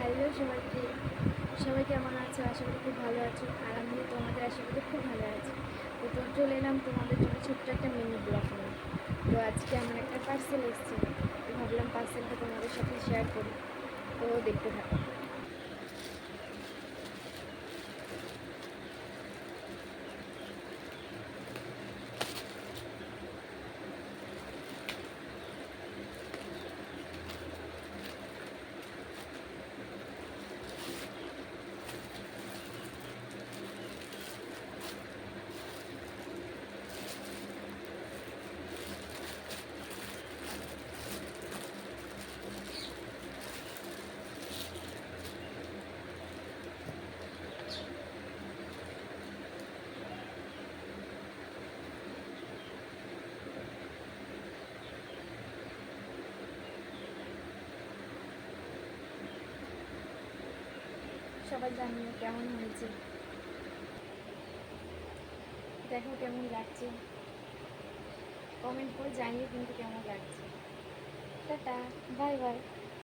Hello সবাইকে, সবাই কেমন আছো? আশা করি খুব ভালো আছো। আর আমিও তোমাদের আশীর্বাদে খুব ভালো আছি। তো চলে এলাম তোমাদের জন্য ছোট্ট একটা মিনি ব্লগ নিয়ে। তো আজকে আমার একটা পার্সেল এসেছে, তো ভাবলাম পার্সেলটা তোমাদের সাথে শেয়ার করি। তো দেখতে থাকো। সবাই জানিও কেমন হয়েছে, দেখো কেমন লাগছে, কমেন্ট করে জানিও কিন্তু কেমন লাগছে। Tata, bye bye.